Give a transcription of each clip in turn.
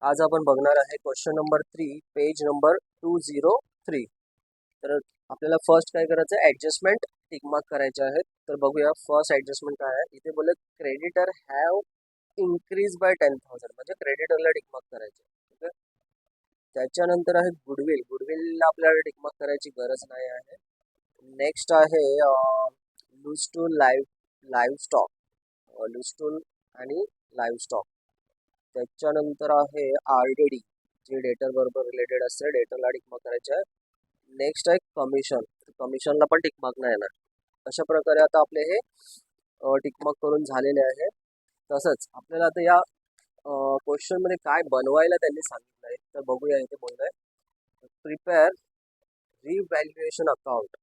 आज आपण बघणार आहे क्वेश्चन नंबर 3 पेज नंबर 203. तर आपल्याला फर्स्ट काय करायचं आहे, ॲडजस्टमेंट टिक मार्क करायचे आहेत. तर बघूया फर्स्ट ॲडजस्टमेंट काय आहे. इथे बोलले क्रेडिटर हॅव इन्क्रीज बाय 10,000 म्हणजे क्रेडिटरला टिक मार्क करायचे. ओके, त्याच्यानंतर आहे गुडविल. गुडविलला आपल्याला टिक मार्क करायची गरज नाही आहे. नेक्स्ट आहे loose to livestock, loose to आणि लाईव्ह स्टॉक. त्याच्यानंतर आहे RDD जे डेटर बरोबर रिलेटेड असते, डेटरला टिक मार्क करायचे आहे. नेक्स्ट आहे कमिशन, कमिशनला पण टिक मार्क नाही येणार. अशा प्रकारे आता आपले हे टिक मार्क करून झालेले आहे. तसंच आपल्याला आता या क्वेश्चनमध्ये काय बनवायला त्यांनी सांगितलं आहे तर बघूया. इथे बोललं आहे प्रिपेअर रिव्हॅल्युएशन अकाउंट.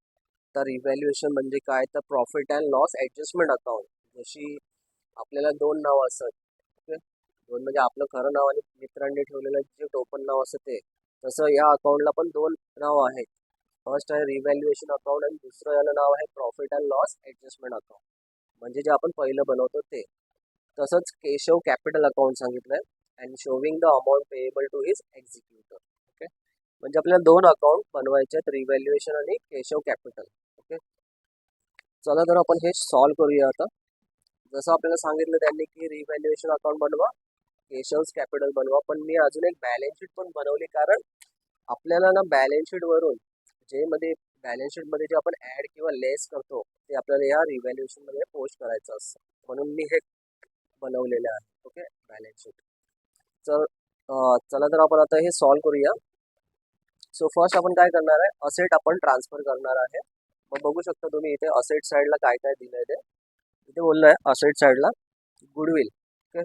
तर रिव्हॅल्युएशन म्हणजे काय, तर profit and loss adjustment account. जशी आपल्याला दोन नावं असतात, ओके, दोन म्हणजे आपलं खरं नाव आणि मित्रांनी ठेवलेलं जे टोपण नाव असतं ते. तसं या अकाउंटला पण दोन नाव आहेत. फर्स्ट आहे रिव्हॅल्युएशन अकाउंट आणि दुसरं याला नाव आहे profit and loss adjustment account, म्हणजे जे आपण पहिलं बनवतो ते. तसंच केशव कॅपिटल अकाउंट सांगितलंय and showing the amount payable to his executor. Okay, म्हणजे आपल्याला दोन अकाउंट बनवायचे आहेत, रिव्हॅल्युएशन आणि केशव कॅपिटल. ओके, चला तर आपण हे सॉल्व करूया. आता जसं आपल्याला सांगितलं त्यांनी की रिव्हॅल्युएशन अकाउंट बनवा, केशव्स कॅपिटल बनवा, पण मी अजून एक बॅलन्स शीट पण बनवली. कारण आपल्याला ना बॅलन्स शीटवरून जे मध्ये बॅलन्स शीटमध्ये जे आपण ॲड किंवा लेस करतो ते आपल्याला या रिव्हॅल्युएशनमध्ये पोस्ट करायचं असतं, म्हणून मी हे बनवलेलं आहे. Okay, balance sheet. तर चला तर आपण आता हे सॉल्व करूया. सो फर्स्ट आपण काय करणार आहे, असेट आपण ट्रान्सफर करणार आहे. मग बघू शकता तुम्ही इथे असेट साईडला काय काय दिलं आहे ते. इथे बोललं आहे असेट साईडला गुडविल. ओके,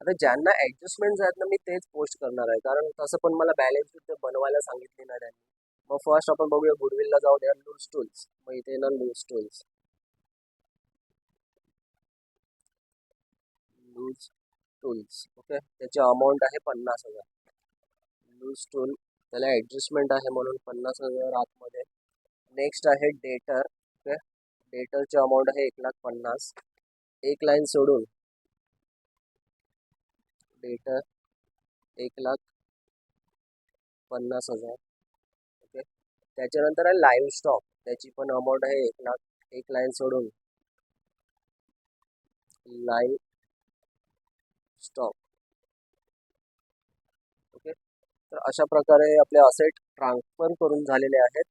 आता ज्यांना ॲडजस्टमेंट आहेत ना मी तेच पोस्ट करणार आहे, कारण तसं पण मला बॅलन्स शीट बनवायला सांगितली नाही त्यांनी. मग फर्स्ट आपण बघूया गुडविलला जाऊ द्या, लूज टूल्स. मग इथे ना loose tools, loose tools. Okay, त्याची अमाऊंट आहे 50,000. लूज टूल त्याला ॲडजस्टमेंट आहे म्हणून 50,000 आतमध्ये. नेक्स्ट आहे डेटर. ओके, डेटरची अमाऊंट आहे 1,50,000. एक लाईन सोडून डेटर 1,50,000. ओके, त्याच्यानंतर आहे लाईव्ह स्टॉक, त्याची पण अमाऊंट आहे 1,00,000. एक लाईन सोडून लाईव्ह स्टॉक. ओके, तर अशा प्रकारे आपले असेट ट्रान्सफर करून झालेले आहेत.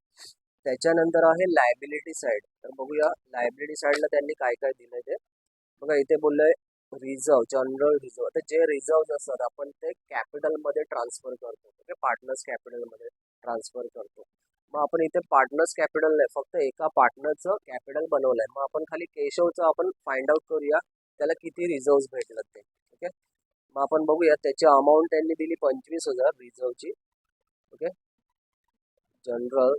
त्याच्यानंतर आहे लायबिलिटी साईड. तर बघूया लायबिलिटी साईडला त्यांनी काय काय दिलं ते. बघा इथे बोललंय रिझर्व, जनरल रिझर्व. तर जे रिझर्व असतात आपण ते कॅपिटलमध्ये ट्रान्सफर करतो. ओके, पार्टनर्स कॅपिटलमध्ये ट्रान्सफर करतो. मग आपण इथे पार्टनर्स कॅपिटल नाही, फक्त एका पार्टनरचं कॅपिटल बनवलंय. मग आपण खाली केशवचं आपण फाइंड आउट करूया त्याला किती रिझर्व्स भेटलं ते. ओके, मग आपण बघूया त्याची अमाऊंट त्यांनी दिली 25,000 रिझर्वची. ओके, जनरल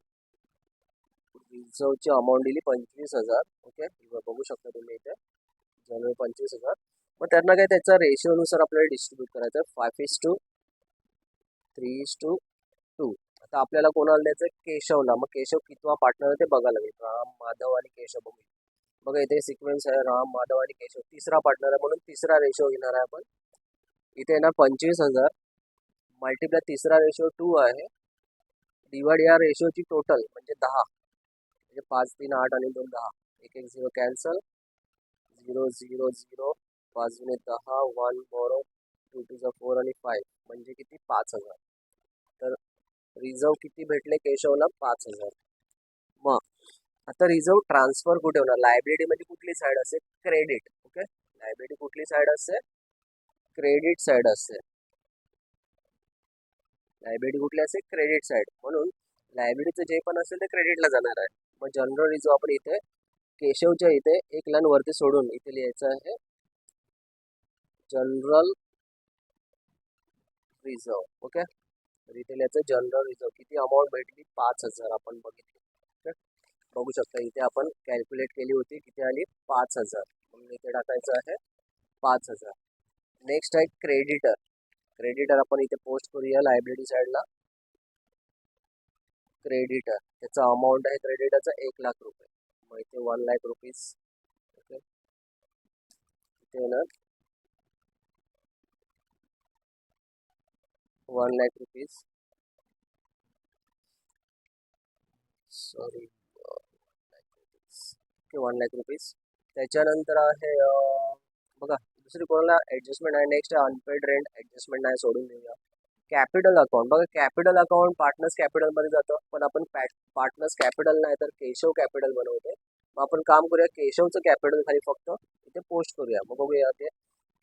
रिझर्वची अमाऊंट दिली 25,000. ओके, बघू शकता तुम्ही इथे जनरल 25,000. मग त्यांना काय त्याचा रेशिओनुसार आपल्याला डिस्ट्रीब्यूट करायचं आहे 5:3:2. आता आपल्याला कोणाला द्यायचं, केशवला. मग केशव कितवा पार्टनर आहे ते बघायला लागेल. राम, माधव आणि केशव. बघा इथे सिक्वेन्स आहे, राम, माधव आणि केशव. तिसरा पार्टनर आहे म्हणून तिसरा रेशो घेणार आहे आपण. इथे येणार 25,000 मल्टिप्लाय तिसरा रेशो 2 आहे, डिवाइड या रेशोची टोटल म्हणजे 10. म्हणजे 5, 3, 8 आणि 2, 10. एक एक 0 कॅन्सल, 0, 0, 0, 5 गुणे 10, 1 मोरो, 2 to the 4 आणि 5 म्हणजे किती, 5,000. तर रिझर्व किती भेटले केशवला, 5,000. मग आता रिझर्व ट्रान्सफर कुठे होणार, लायबिलिटी म्हणजे कुठली साईड असते, क्रेडिट. ओके, लायबिलिटी कुठली साईड असते, क्रेडिट साईड असते. लायबिलिटी कुठली असते, क्रेडिट साईड. म्हणून लायबिलिटीचं जे पण असेल ते क्रेडिटला जाणार आहे. मग जनरल रिझर्व आपण इथे केशवच्या इथे एक लाईन वरती सोडून इथे लिहायचं आहे जनरल रिझर्व. ओके, तर इथे लिहायचं जनरल रिझर्व. किती अमाऊंट भेटली, 5,000 आपण बघितली. ओके, बघू शकता इथे आपण कॅल्क्युलेट केली होती, किती आली, 5,000. म्हणून इथे टाकायचं आहे 5,000. नेक्स्ट आहे क्रेडिटर. क्रेडिटर आपण इथे पोस्ट करूया लायबिलिटी साईडला. क्रेडिटर त्याचा अमाऊंट आहे क्रेडिटरचा 1,00,000 रुपये. मग इथे 1,00,000 रुपीज. ओके, इथे ना ₹1,00,000 सॉरी ओके ₹1,00,000 त्याच्यानंतर आहे बघा दुसरी कोणाला ऍडजस्टमेंट आहे नेक्स्ट अनपेड रेंट ऍडजस्टमेंट आहे सोडून देऊया कॅपिटल अकाउंट बघा कॅपिटल अकाउंट पार्टनर्स कॅपिटल मध्ये जातं पण आपण पार्टनर्स कॅपिटल नाही तर केशव कॅपिटल बनवते मग आपण काम करूया केशवचं कॅपिटल खाली फक्त इथे पोस्ट करूया मग बघूया ते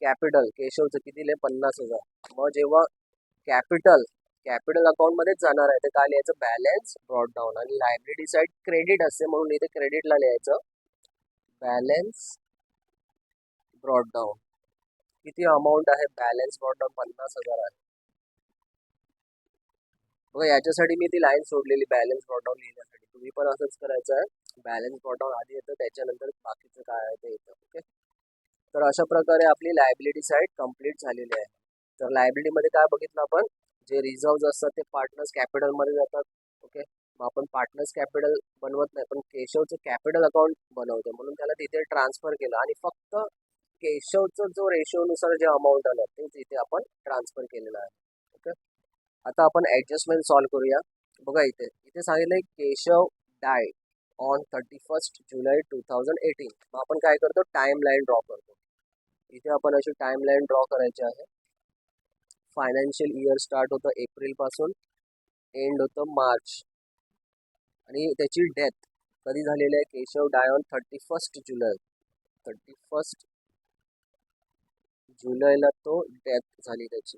कॅपिटल केशवचं किती दिले 50,000 मग जेव्हा कॅपिटल कॅपिटल अकाउंट मध्येच जाणार आहे तर काय लिहायचं बॅलन्स ब्रॉड डाऊन आणि लायबिलिटी साईड क्रेडिट असते म्हणून इथे क्रेडिटला लिहायचं बॅलन्स ब्रॉड डाऊन किती अमाऊंट आहे बॅलन्स ब्रॉड डाऊन 50,000 आहे बघा याच्यासाठी मी ती लाईन सोडलेली बॅलन्स ब्रॉड डाऊन लिहिण्यासाठी तुम्ही पण असंच करायचं आहे बॅलन्स ब्रॉड डाऊन आधी येतं त्याच्यानंतर बाकीचं काय आहे ते येतं ओके तर अशा प्रकारे आपली लायबिलिटी साईड कंप्लीट झालेली आहे तर लायबिलिटीमध्ये काय बघितलं आपण जे रिझर्व्ह असतात ते पार्टनर्स कॅपिटलमध्ये जातात ओके मग आपण पार्टनर्स कॅपिटल बनवत नाही पण केशवचं कॅपिटल अकाउंट बनवतो म्हणून त्याला तिथे ट्रान्सफर केलं आणि फक्त केशवचं जो रेशोनुसार जे अमाऊंट आलं तेच इथे आपण ट्रान्सफर केलेलं आहे ओके आता आपण ऍडजस्टमेंट सॉल्व्ह करूया बघा इथे इथे सांगितलंय केशव डाय ऑन 31 जुलै 2018 मग आपण काय करतो टाइम लाईन ड्रॉ करतो इथे आपण अशी टाइम लाईन ड्रॉ करायची आहे फायनान्शियल इयर स्टार्ट होतं एप्रिल पासून एंड होतं मार्च आणि त्याची डेथ कधी झालेली आहे केशव डाय ऑन 31 जुलै 31 जुलैला तो डेथ झाली त्याची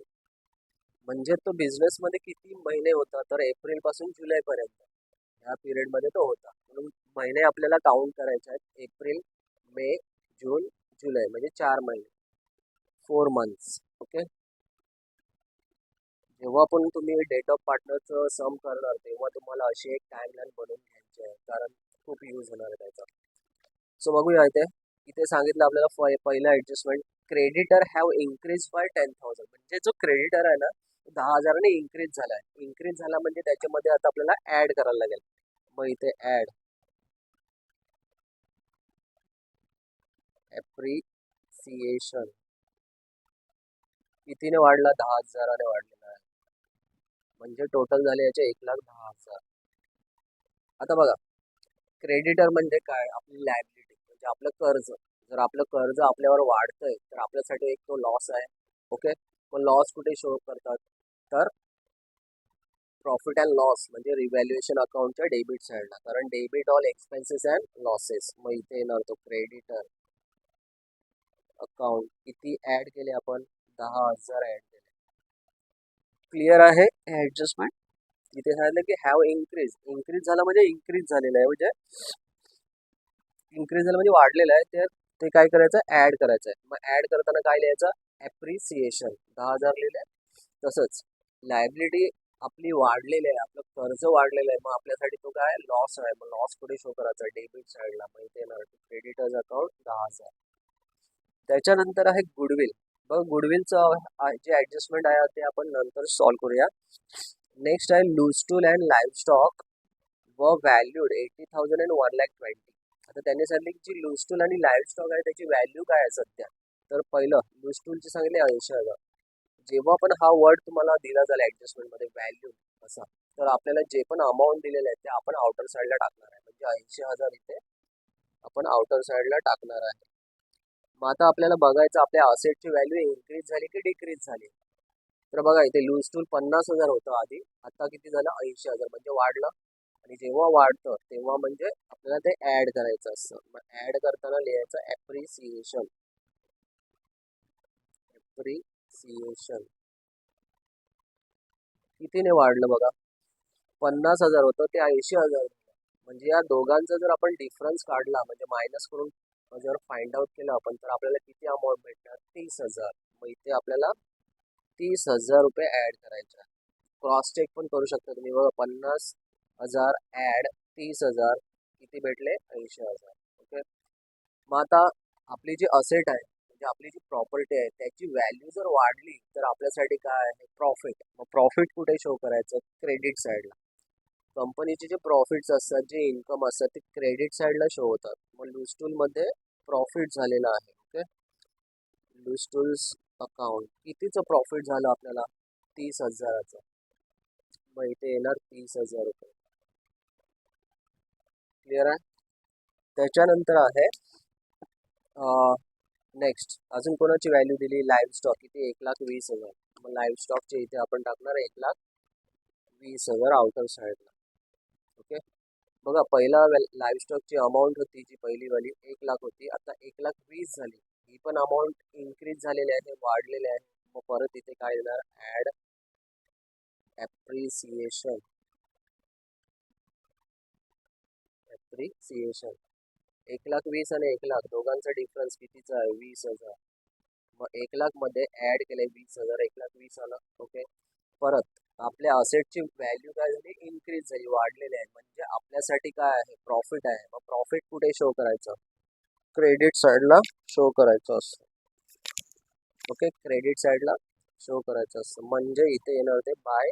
म्हणजे तो बिझनेसमध्ये किती महिने होता तर एप्रिल पासून जुलैपर्यंत ह्या पिरियडमध्ये तो होता म्हणून महिने आपल्याला काउंट करायचे आहेत एप्रिल मे जून जुलै म्हणजे 4 महिने 4 मंथ्स ओके जेव्हा पण तुम्ही डेट ऑफ पार्टनरचं सम करणार तेव्हा तुम्हाला अशी एक टाइमलाईन बनवून घ्यायची आहे कारण खूप यूज होणार आहे त्याचा सो बघूया इथे सांगितलं आपल्याला पहिलं adjustment creditor have increase by 10,000 म्हणजे जो क्रेडिटर आहे ना 10,000ने इन्क्रीज झाला आहे इन्क्रीज झाला म्हणजे त्याच्यामध्ये आता आपल्याला ऍड करायला लागेल मग इथे ऍड एप्रिसिएशन कितीने वाढला 10,000ने वाढलेला आहे म्हणजे टोटल झाले याचे 1,10,000 आता बघा क्रेडिटर म्हणजे काय आपली लायबिलिटी म्हणजे आपलं कर्ज जर आपलं कर्ज आपल्यावर वाढतंय तर आपल्यासाठी एक तो लॉस आहे ओके मग लॉस कुठे शो करतात तर प्रॉफिट अँड लॉस म्हणजे रिव्हॅल्युएशन अकाउंटच्या डेबिट साईडला कारण debit all expenses and losses मग इथे येणार तो क्रेडिटर अकाउंट किती ऍड केले आपण 10,000 ऍड केले क्लिअर आहे ऍडजस्टमेंट इथे सांगितलं की हॅव इन्क्रीज झाला म्हणजे इन्क्रीज झालेला आहे म्हणजे इन्क्रीज झालं म्हणजे वाढलेलं आहे ते काय करायचं ऍड करायचं आहे मग ऍड करताना काय लिहायचं ॲप्रिसिएशन 10,000 लिहिले तसंच लायबिलिटी आपली वाढलेली आहे आपलं कर्ज वाढलेलं आहे मग आपल्यासाठी तो काय लॉस आहे मग लॉस कुठे शो करायचा डेबिट साईडला माहिती येणार क्रेडिटर्स अकाउंट 10,000 त्याच्यानंतर आहे गुडविल बघ गुडविलचं जे ऍडजस्टमेंट आहे ते आपण नंतर सॉल्व्ह करूया नेक्स्ट आहे लूजटूल अँड लाईव्हस्टॉक व व्हॅल्यूड 80,000 अँड 1,20,000 आता त्यांनी सांगितले की जी लूजटूल आणि लाईव्हस्टॉक आहे त्याची व्हॅल्यू काय आहे सध्या तर पहिलं लूजटूलची सांगितले 80,000 जेव्हा पण हा वर्ड तुम्हाला दिला जाईल ऍडजस्टमेंटमध्ये व्हॅल्यू असा तर आपल्याला जे पण अमाऊंट दिलेले आहे ते आपण आउटर साईडला टाकणार आहे म्हणजे 80,000 इथे आपण आउटर साईडला टाकणार आहे मग आता आपल्याला बघायचं आपल्या असेटची व्हॅल्यू इन्क्रीज झाली की डिक्रीज झाली तर बघा इथे लूज टूल 50,000 होतं आधी आता किती झालं 80,000 म्हणजे वाढलं आणि जेव्हा वाढतं तेव्हा म्हणजे आपल्याला ते ऍड करायचं असतं मग ऍड करताना लिहायचं ॲप्रिसिएशन कितीने वाढलं बघा 50,000 होतं ते 80,000 म्हणजे या दोघांचा जर आपण डिफरन्स काढला म्हणजे मायनस करून जर फाइंड आउट केलं आपण तर आपल्याला किती अमाऊंट भेटणार 30,000 मग इथे आपल्याला 30,000 रुपये ऍड करायचे क्रॉस चेक पण करू शकता तुम्ही बघा 50,000 ऍड 30,000 किती भेटले 80,000 ओके मग आता आपली जी असेट आहे म्हणजे आपली जी प्रॉपर्टी आहे त्याची व्हॅल्यू जर वाढली तर आपल्यासाठी काय आहे प्रॉफिट मग प्रॉफिट कुठे शो करायचं क्रेडिट साईडला कंपनीचे जे प्रॉफिट्स असतात जे इन्कम असतात ते क्रेडिट साईडला शो होतात मग लूजटूलमध्ये प्रॉफिट झालेलं आहे ओके लूजटूल्स अकाउंट कितीचं प्रॉफिट झालं आपल्याला 30,000चा, मग इथे येणार 30,000 रुपये. क्लिअर आहे. त्याच्यानंतर आहे नेक्स्ट अजून कोणाची व्हॅल्यू दिली, लाईव्ह स्टॉक किती, 1,20,000. मग लाईव्ह स्टॉकचे इथे आपण टाकणार 1,20,000 आउटर साईडला. ओके, बघा पहिला लाईव्ह स्टॉकची अमाऊंट होती जी पहिली वाली 1,00,000 होती, आता 1,20,000 झाली. ही पण अमाऊंट इन्क्रीज झालेली आहे, वाढलेली आहे. मग परत इथे काय येणार, ऍड ॲप्रिसिएशन. 1,20,000 आणि 1,00,000 दोघांचा डिफरन्स कितीचा आहे, 20,000. मग 1,00,000 मध्ये ऍड केले 20,000, 1,20,000 आला. ओके, परत आपल्या असेटची व्हॅल्यू काय झाली, इन्क्रीज झाली, वाढलेली आहे. म्हणजे आपल्यासाठी काय आहे, प्रॉफिट आहे. मग प्रॉफिट कुठे शो करायचं, क्रेडिट साईडला शो करायचं असतं. ओके, क्रेडिट साईडला शो करायचं असतं. म्हणजे इथे येणार ते बाय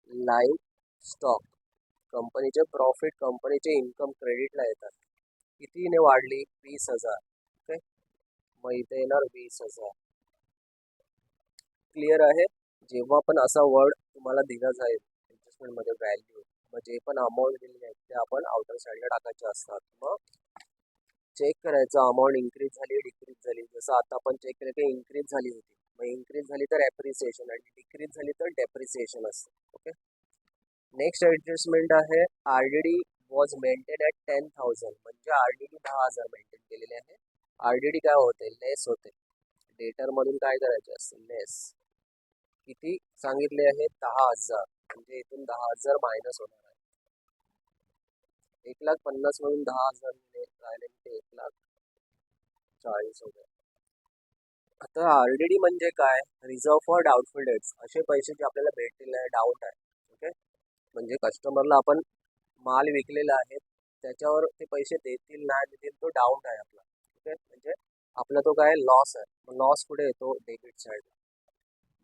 लाईव्ह स्टॉक. कंपनीचे प्रॉफिट, कंपनीचे इन्कम क्रेडिटला येतात. कितीने वाढली, 20,000. ओके, मग इथे येणार 20,000. क्लिअर आहे. जेव्हा पण असा वर्ड तुम्हाला दिला जाईल ॲडजस्टमेंटमध्ये व्हॅल्यू, मग जे पण अमाऊंट दिलेली आहे ते आपण आउटर साईडला टाकायचे असतात. मग चेक करायचं अमाऊंट इन्क्रीज झाली, डिक्रीज झाली. जसं आता आपण चेक केलं की इन्क्रीज झाली होती, मग इन्क्रीज झाली तर ॲप्रिसिएशन आणि डिक्रीज झाली तर डेप्रिसिएशन असतं. ओके, नेक्स्ट ॲडजस्टमेंट आहे RDD वॉज मेंटेन ॲट 10,000. म्हणजे RDD 10,000 मेंटेन केलेले आहे. RDD काय होते, लेस होते. डेटरमधून काय करायचे असते, लेस. किती सांगितले आहे, 10,000. म्हणजे इथून 10,000 मायनस होणार आहे. 1,50,000 मधून 10,000 राहिले ते 1,40,000 होते. आता RDD म्हणजे काय, रिझर्व फॉर डाऊटफुल डेट्स. असे पैसे जे आपल्याला भेटलेले आहे, डाऊट आहे. ओके, म्हणजे कस्टमरला आपण माल विकलेला आहे, त्याच्यावर ते पैसे देतील नाही देतील तो डाऊट आहे आपला. ओके, म्हणजे आपला तो काय लॉस आहे. मग लॉस कुठे येतो, डेबिट साईडला.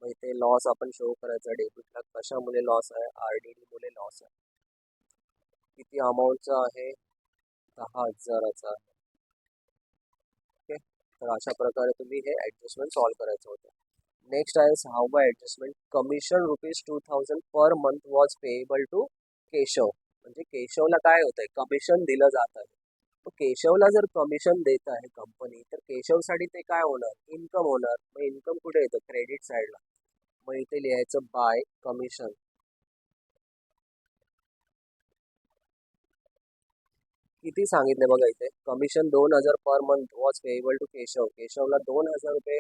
मग इथे लॉस आपण शो करायचा डेबिटला. कशामुळे लॉस आहे, RDD मुळे लॉस आहे. किती अमाऊंटचा आहे, 10,000चा आहे. ओके, तर अशा प्रकारे तुम्ही हे ॲडजस्टमेंट सॉल्व्ह करायचं होतं. नेक्स्ट आहे 6वा adjustment, commission ₹2,000 per month was payable to Keshav. म्हणजे केशवला काय होतंय, कमिशन दिलं जात आहे. तो केशवला जर कमिशन देत आहे कंपनी, तर केशवसाठी ते काय होणार, इन्कम होणार. मग इन्कम कुठे येतं, क्रेडिट साईडला. मग इथे लिहायचं बाय कमिशन. किती सांगितले बघा इथे, commission 2,000 per month was payable to Keshav. केशवला 2,000 रुपये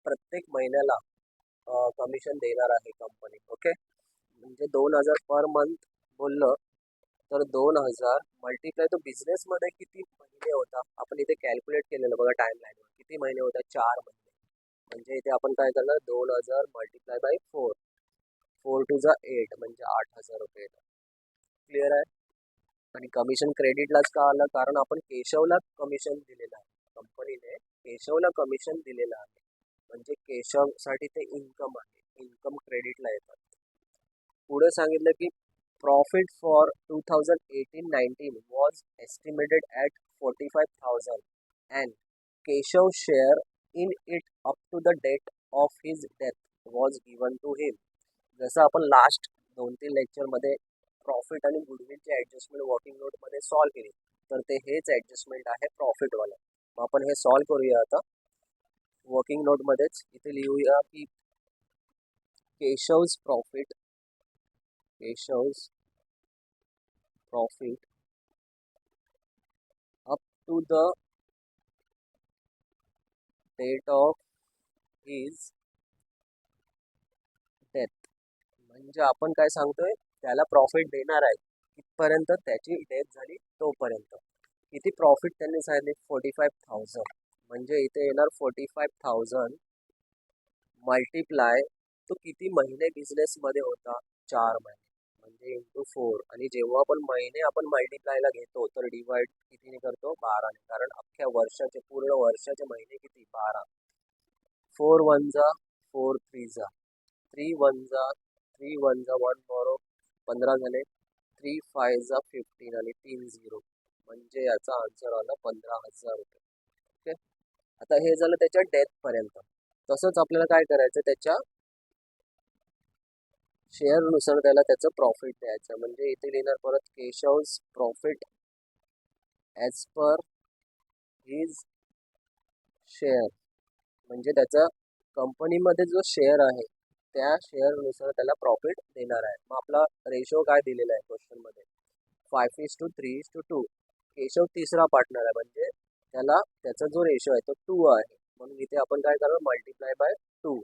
प्रत्येक महिन्याला कमिशन देणार आहे कंपनी. ओके, म्हणजे 2,000 पर मंथ बोललं तर 2,000 मल्टिप्लाय तो बिझनेसमध्ये किती महिने होता, आपण इथे कॅल्क्युलेट केलेलं बघा टाइम लाईनवर. किती महिने होता, 4 महिने. म्हणजे इथे आपण काय करणार, 2,000 मल्टिप्लाय बाय 4, 4 टू जा 8, म्हणजे 8,000 रुपये. क्लिअर आहे. आणि कमिशन क्रेडिटलाच का आलं, कारण आपण केशवला कमिशन दिलेलं आहे. कंपनीने केशवला कमिशन दिलेलं आहे, म्हणजे केशवसाठी ते इन्कम आहे. इन्कम क्रेडिटला येतात. पुढे सांगितलं की profit for 2018-19 was estimated at 45,000 and Keshav share in it up to the date of his death was given to him. जसं आपण लास्ट 2-3 लेक्चरमध्ये प्रॉफिट आणि गुडविलचे ॲडजस्टमेंट वर्किंग नोटमध्ये सॉल्व्ह केली, तर ते हेच ॲडजस्टमेंट आहे प्रॉफिटवालं. मग आपण हे सॉल्व्ह करूया आता वर्किंग नोटमध्येच. इथे लिहूया की केशव्स profit up to the date of his death. म्हणजे आपण काय सांगतोय, त्याला प्रॉफिट देणार आहे कितपर्यंत, त्याची डेथ झाली तोपर्यंत. किती प्रॉफिट त्यांनी सांगितले, 45,000. म्हणजे इथे येणार 45,000 मल्टिप्लाय तो किती महिने बिझनेसमध्ये होता, 4 महिने, म्हणजे इंटू 4. आणि जेव्हा आपण महिने आपण मल्टिप्लायला घेतो तर डिवाइड कितीने करतो, 12ने. कारण अख्ख्या वर्षाचे, पूर्ण वर्षाचे महिने किती, 12. 4 1 जा 4 3 जा 3 1 जा 3 1 जा 1 बरो 15 झाले. 3 5 जा 15 आणि 3 0, म्हणजे याचा आन्सर आला 15,000 रुपये. ओके, आता हे झालं त्याच्या डेथपर्यंत. तसंच आपल्याला काय करायचं, त्याच्या शेअरनुसार त्याला त्याचं प्रॉफिट द्यायचं. म्हणजे इथे लिहिणार परत Keshav's profit as per his share. म्हणजे त्याचा कंपनीमध्ये जो शेअर आहे त्या शेअरनुसार त्याला प्रॉफिट देणार आहे. मग आपला रेशो काय दिलेला आहे क्वेश्चनमध्ये, 5:3:2. केशव तिसरा पार्टनर आहे म्हणजे त्याला त्याचा जो रेशो आहे तो 2 आहे. म्हणून इथे आपण काय करणार, मल्टिप्लाय बाय 2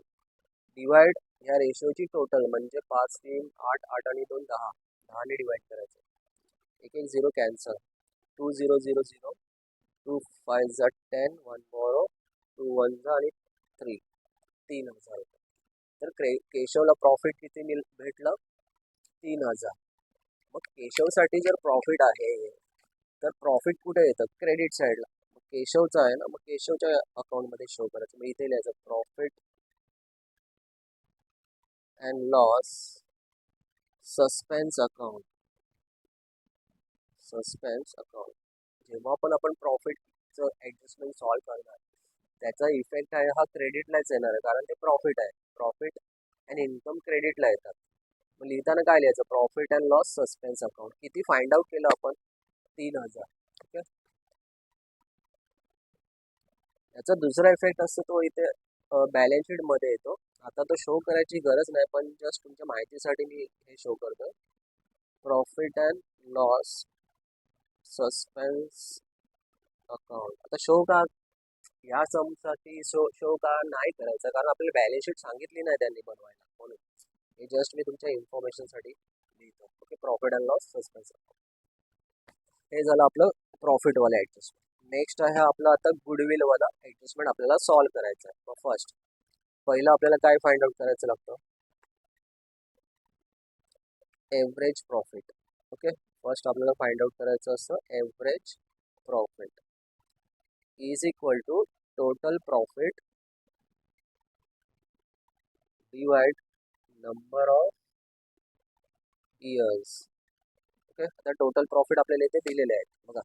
डिवाइड ह्या रेशोची टोटल म्हणजे 5, 3, 8, 8 आणि 2 10. 10ने डिवाइड करायचं. एक एक 0 कॅन्सल. 2 0 0 0. 2 5 10. 1 मोर 2 1 आणि 3. 3,000 रुपये. तर केशवला प्रॉफिट किती भेटलं, 3,000. मग केशवसाठी जर प्रॉफिट आहे तर प्रॉफिट कुठे येतं, क्रेडिट साईडला. मग केशवचा आहे ना, मग केशवच्या अकाउंटमध्ये शो करायचं. मग इथे लिहायचं profit and loss suspense account. Suspense account. जेव्हा पण आपण प्रॉफिटचं ॲडजस्टमेंट सॉल्व करणार त्याचा इफेक्ट आहे हा क्रेडिटलाच येणार आहे, कारण ते प्रॉफिट आहे. प्रॉफिट अँड इन्कम क्रेडिटला येतात. मग लिहिताना काय लिहायचं, profit and loss suspense account. किती फाइंड आउट केलं आपण, 3,000. ओके. याचा दुसरा इफेक्ट असतो तो इथे बॅलन्स शीटमध्ये येतो. आता तो शो करायची गरज नाही, पण जस्ट तुमच्या माहितीसाठी मी हे शो करतो. Profit and loss suspense account. आता शो का या समसाठी शो का नाही करायचं, कारण आपल्याला बॅलन्स शीट सांगितली नाही त्यांनी बनवायला, म्हणून हे जस्ट मी तुमच्या इन्फॉर्मेशनसाठी लिहितो. Okay. Profit and loss suspense account. हे झालं आपलं प्रॉफिटवालं ॲडजस्टमेंट. नेक्स्ट आहे आपलं आता गुडविलवाला ॲडजस्टमेंट आपल्याला सॉल्व करायचं आहे. मग फर्स्ट पहिलं आपल्याला काय फाइंड आउट करायचं लागतं, एव्हरेज प्रॉफिट. ओके. फर्स्ट आपल्याला फाइंड आउट करायचं असतं average profit is equal to total profit divide number of years. Okay. आता टोटल प्रॉफिट आपल्याला इथे दिलेले आहेत बघा.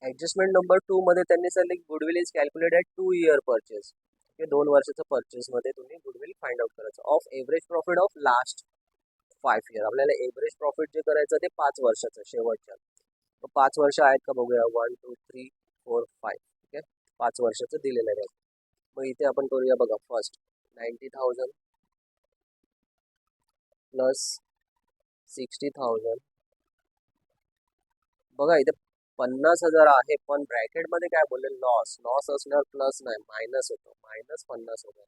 ॲडजस्टमेंट नंबर 2 मध्ये त्यांनी सांगितले goodwill is calculated 2 year purchase. Okay. 2 वर्षाचं परचेसमध्ये तुम्ही गुडविल फाइंड आउट करायचं. Of average profit of last 5 year. आपल्याला एव्हरेज प्रॉफिट जे करायचं ते 5 वर्षाचं शेवटच्या. 5 वर्ष आहेत का बघूया. 1 2 3 4 5. ओके. 5 वर्षाचं दिलेलं आहे. मग इथे आपण करूया बघा. First 90,000 plus 60,000. बघा इथे 50,000 आहे, पण ब्रॅकेटमध्ये काय बोलले, लॉस. लॉस असल्यावर प्लस नाही मायनस होतो, -50,000.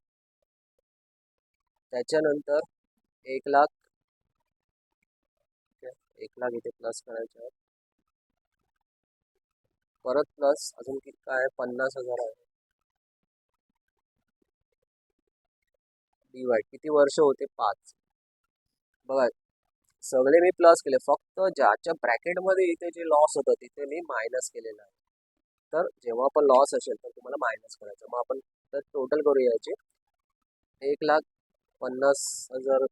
त्याच्यानंतर 1,00,000. 1,00,000 इथे प्लस करायचं आहे. परत प्लस अजून किती काय 50,000 आहे. डिवाइड किती वर्ष होते, 5. बघा सगळे मी प्लस केले, फक्त ज्याच्या ब्रॅकेटमध्ये इथे जे लॉस होतं तिथे मी मायनस केलेलं आहे. तर जेव्हा पण लॉस असेल तर तुम्हाला मायनस करायचं. मग आपण तर टोटल करूया याचे. 1,50,000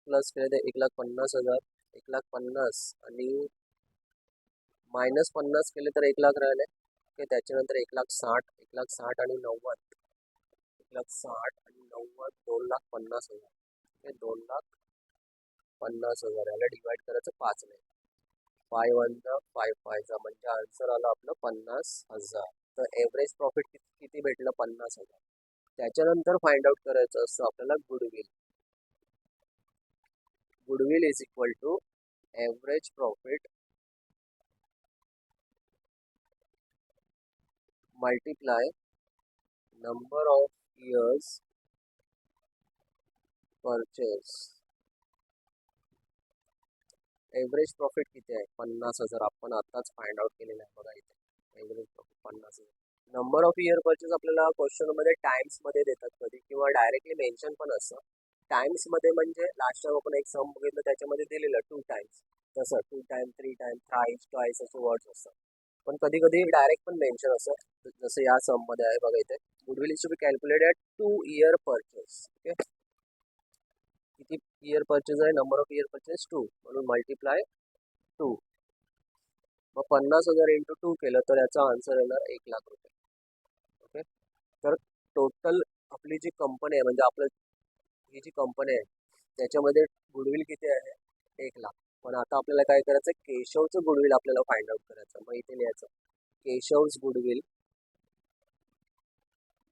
प्लस केले तर 1,50,000. 1,50,000 आणि -50 केले तर 1,00,000 राहिले. ओके. त्याच्यानंतर 1,60,000. 1,60,000 आणि 90. 1,60,000 आणि 90. 2,50,000. ओके. 2,50,000 याला डिवाइड करायचं 5ने. 5 1 5 5 म्हणजे आन्सर आलं आपलं 50,000. तर एव्हरेज प्रॉफिट किती भेटलं, 50,000. त्याच्यानंतर फाइंड आउट करायचं असतं आपल्याला goodwill. Goodwill is equal to average profit multiply number of years purchase. Average profit किती आहे, 50,000. आपण आताच फाइंड आउट केलेलं आहे बघा इथे. Average profit 50,000. Number of year purchase आपल्याला क्वेश्चनमध्ये टाइम्समध्ये देतात कधी, किंवा डायरेक्टली मेन्शन पण असतं. टाइम्समध्ये म्हणजे लास्ट टाइम आपण एक सम बघितलं त्याच्यामध्ये दिलेलं 2 टाइम्स. तसं 2 टाइम 3 टाइम थ्राईस ट्वाईस असे वर्ड्स असतात. पण कधी कधी डायरेक्ट पण मेन्शन असतं, जसं या सममध्ये आहे बघा इथे. Goodwill is to be calculated 2 year purchase. Okay. किती इयर परचेस आहे, नंबर ऑफ इयर परचेस 2, म्हणून मल्टिप्लाय 2. मग 50,000 इंटू 2 केलं तर याचा आन्सर येणार 1,00,000 रुपये. ओके. तर टोटल आपली जी कंपनी आहे म्हणजे आपलं ही जी कंपनी आहे त्याच्यामध्ये गुडविल किती आहे 1,00,000. पण आता आपल्याला काय करायचं, केशवचं गुडविल आपल्याला फाइंड आउट करायचं. मग इथे लिहायचं Keshav's goodwill,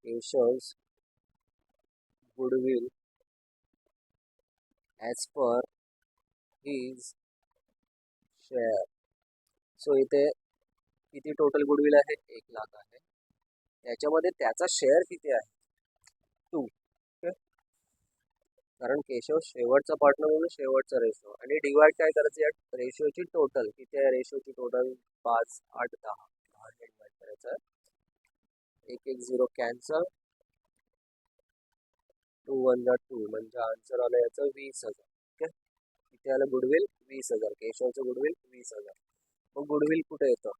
Keshav's goodwill as per his share. So इथे किती टोटल गुडविल आहे 1,00,000 आहे. त्याच्यामध्ये त्याचा शेअर किती आहे 2. कारण केशव शेवटचा पार्टनर म्हणून शेवटचा रेशो, आणि डिवाइड काय करायचं या रेशोची टोटल किती आहे, रेशोची टोटल 5, 8, 10 डिवाइड करायचं आहे. 1 1 0 कॅन्सल, 2 1 2 म्हणजे आन्सर आलं याचं 20,000. ओके, किती आलं गुडविल 20,000. केशवचं गुडविल 20,000. मग गुडविल कुठे येतं,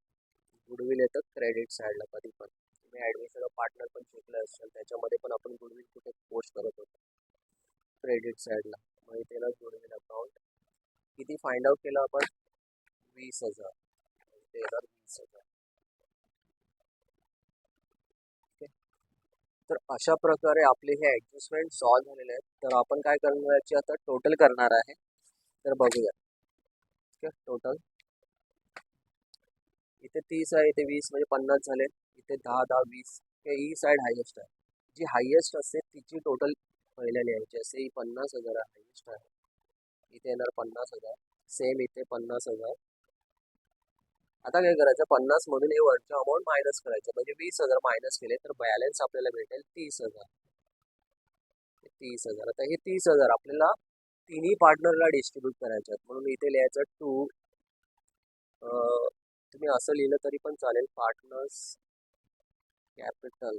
गुडविल येतं क्रेडिट साईडला. कधी पण तुम्ही ॲडमिशन ऑफ पार्टनर पण शिकलं असेल, त्याच्यामध्ये पण आपण गुडविल कुठे पोस्ट करत होतो, क्रेडिट साईडला. मग इथे ना गुडविल अकाउंट किती फाइंड आउट केलं आपण 20,000. इथे येणार 20,000. तर अशा प्रकारे आपले हे ॲडजस्टमेंट सॉल्व्ह झालेले आहेत. तर आपण काय करणार याची आता टोटल करणार आहे. तर बघूया. ओके, टोटल इथे 30 आहे, इथे 20 म्हणजे 50 झाले. इथे 10 10 20. ही साईड हायेस्ट आहे. जी हायेस्ट असते तिची टोटल पहिल्या लिहायची असते. ही 50,000 हायेस्ट आहे. इथे येणार 50,000. सेम इथे 50,000. आता काय करायचं, 50 मधून हे वरचं अमाऊंट मायनस करायचं. म्हणजे 20,000 मायनस केले तर बॅलन्स आपल्याला भेटेल 30,000. 30,000. आता हे 30,000 आपल्याला तिन्ही पार्टनरला डिस्ट्रीब्यूट करायचे आहेत. म्हणून इथे लिहायचं 2. तुम्ही असं लिहिलं तरी पण चालेल, पार्टनर्स कॅपिटल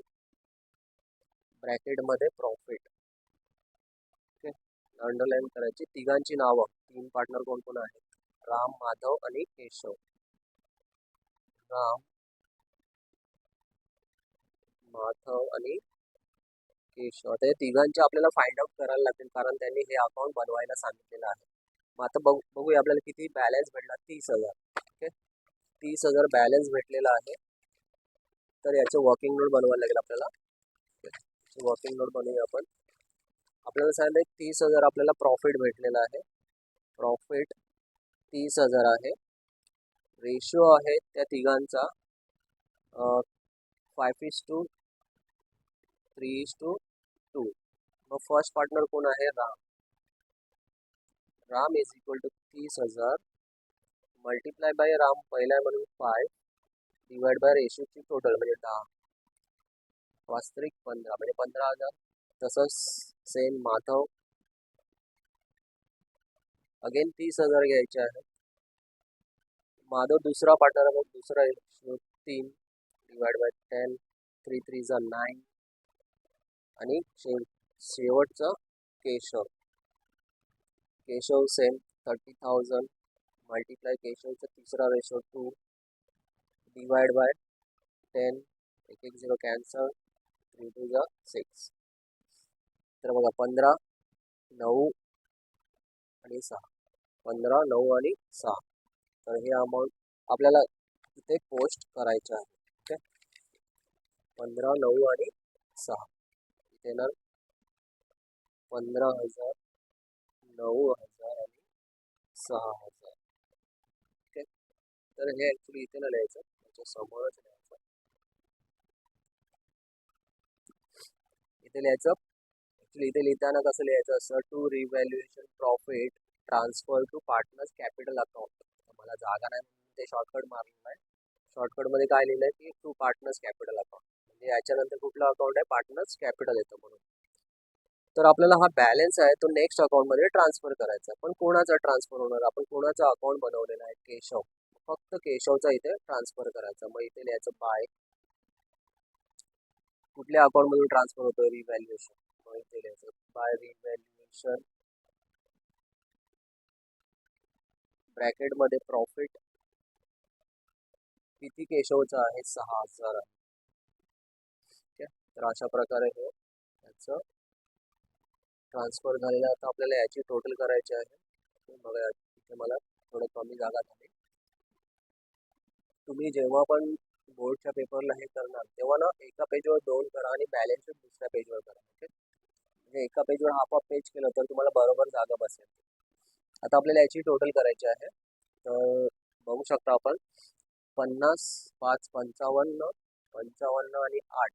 ब्रॅकेटमध्ये प्रॉफिट. ओके, अंडरलाईन करायची तिघांची नावं. 3 पार्टनर कोण कोण आहेत, राम, माधव आणि केशव. राम, माधव आणि केशव. आता हे तिघांचे आपल्याला फाइंड आउट करायला लागतील, कारण त्यांनी हे अकाउंट बनवायला सांगितलेलं आहे. मग आता बघूया आपल्याला किती बॅलन्स भेटला 30,000. ओके, 30,000 बॅलन्स भेटलेला आहे. तर याचं वर्किंग नोट बनवायला लागेल आपल्याला. वर्किंग नोट बनवूया आपण. आपल्याला सांगितलं 30,000 आपल्याला प्रॉफिट भेटलेला आहे. प्रॉफिट 30,000 आहे. रेशो आहे त्या तिघांचा 5:3:2. मग फर्स्ट पार्टनर कोण आहे, Ram. Ram is equal to 30,000 multiply by Ram पहिला आहे म्हणून 5 डिवाइड बाय रेशोची टोटल म्हणजे 10. वास्तविक 15 म्हणजे 15,000. तसंच सेम माधव, अगेन 30,000 घ्यायचे आहे. माधव दुसरा पार्टनर आहे, मग दुसरा रेशो 3 डिवाइड बाय 10. 3 3 9. आणि शेवटचं केशव. केशव सेम 30,000 मल्टिप्लाय केशवचा तिसरा रेशो 2 डिवाइड बाय 10. 1 1 0 कॅन्सल. 3 2 6. तर बघा 15 9 आणि 6. 15 9 आणि 6. तर हे अमाऊंट आपल्याला इथे पोस्ट करायचं आहे. ओके, 15 9 आणि 6. इथे ना 15,000 9,000 आणि 6,000. ओके, तर हे ॲक्च्युली इथे ना लिहायचं, त्याच्या समोरच लिहायचं. इथे लिहायचं. ॲक्च्युली इथे लिहिताना कसं लिहायचं असं, to revaluation profit transfer to partners capital account. मला जागा नाही म्हणून ते शॉर्टकट मारलेलं आहे. शॉर्टकटमध्ये काय लिहिलं आहे की टू पार्टनर्स कॅपिटल अकाउंट, म्हणजे याच्यानंतर कुठलं अकाउंट आहे, पार्टनर्स कॅपिटल येतं म्हणून. तर आपल्याला हा बॅलन्स आहे तो नेक्स्ट अकाउंटमध्ये ट्रान्सफर करायचा. पण कोणाचा ट्रान्सफर होणार, आपण कोणाचा अकाउंट बनवलेला आहे, केशव. फक्त केशवचा इथे ट्रान्सफर करायचा. मग इथे लिहायचं बाय, कुठल्या अकाउंटमधून ट्रान्सफर होतो, रिव्हॅल्युएशन. मग इथे लिहायचं बाय रिव्हॅल्युएशन ब्रॅकेटमध्ये प्रॉफिट किती केशवचा आहे 6,000 आहे. ठीक आहे, तर अशा प्रकारे हे याचं ट्रान्सफर झालेलं आहे. आता आपल्याला याची टोटल करायची आहे. बघा इथे मला थोडं कमी जागा झाली. तुम्ही जेव्हा पण बोर्डच्या पेपरला हे करणार तेव्हा ना एका पेजवर 2 करा आणि बॅलन्स दुसऱ्या पेजवर करा. ओके, म्हणजे एका पेजवर हाफ पेज केलं तर तुम्हाला बरोबर जागा बसेल. आता आपल्याला याची टोटल करायची आहे. तर बघू शकता आपण 50, 5, 55, 55 आणि 8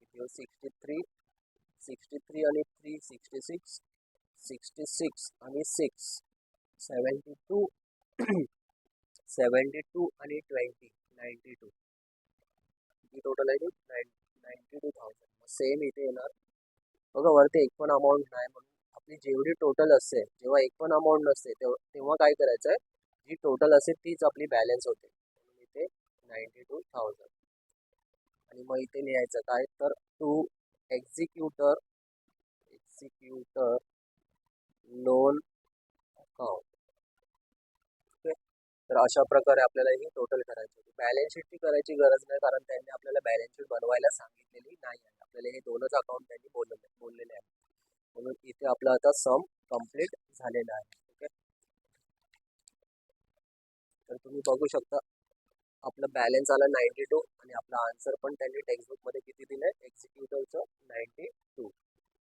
किती 63, 63 आणि 3 66, 66 आणि 6 72, 72 आणि 20 92 किती टोटल आहे 92,000. सेम इथे येणार बघा, वरती एक पण अमाऊंट नाही म्हणून आपली जेवढी टोटल असते, जेव्हा एक पण अमाऊंट नसते तेव्हा काय करायचं आहे, जी टोटल असेल तीच आपली बॅलन्स होते. म्हणून इथे 92,000 आणि मग इथे लिहायचं काय तर to executor executor loan account. Okay, तर अशा प्रकारे आपल्याला ही टोटल करायची होती. बॅलन्स शीटची करायची गरज नाही, कारण त्यांनी आपल्याला बॅलन्स शीट बनवायला सांगितलेली नाही आहे. आपल्याला हे दोनच अकाउंट त्यांनी बोललेले आहे. म्हणून इथे आपला आता सम कंप्लीट झालेला आहे. ओके, तर तुम्ही बघू शकता आपलं बॅलन्स आला 92 आणि आपला आन्सर पण त्यांनी टेक्स्टबुकमध्ये किती दिलं आहे, एक्झिक्युटिव्हचं 92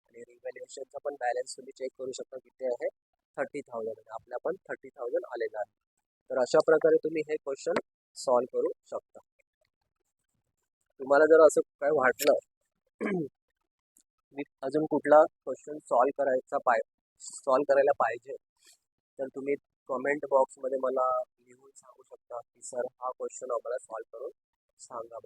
आणि रिव्हॅल्युएशनचा पण बॅलन्स तुम्ही चेक करू शकता किती आहे 30,000 आणि आपल्या पण 30,000 आलेला आहे. तर अशा प्रकारे तुम्ही हे क्वेश्चन सॉल्व्ह करू शकता. तुम्हाला जर असं काय वाटलं मी अजून कुठला क्वेश्चन सॉल्व्ह करायला पाहिजे, तर तुम्ही कमेंट बॉक्समध्ये मला लिहून सांगू शकता की सर हा क्वेश्चन आम्हाला सॉल्व्ह करून सांगा.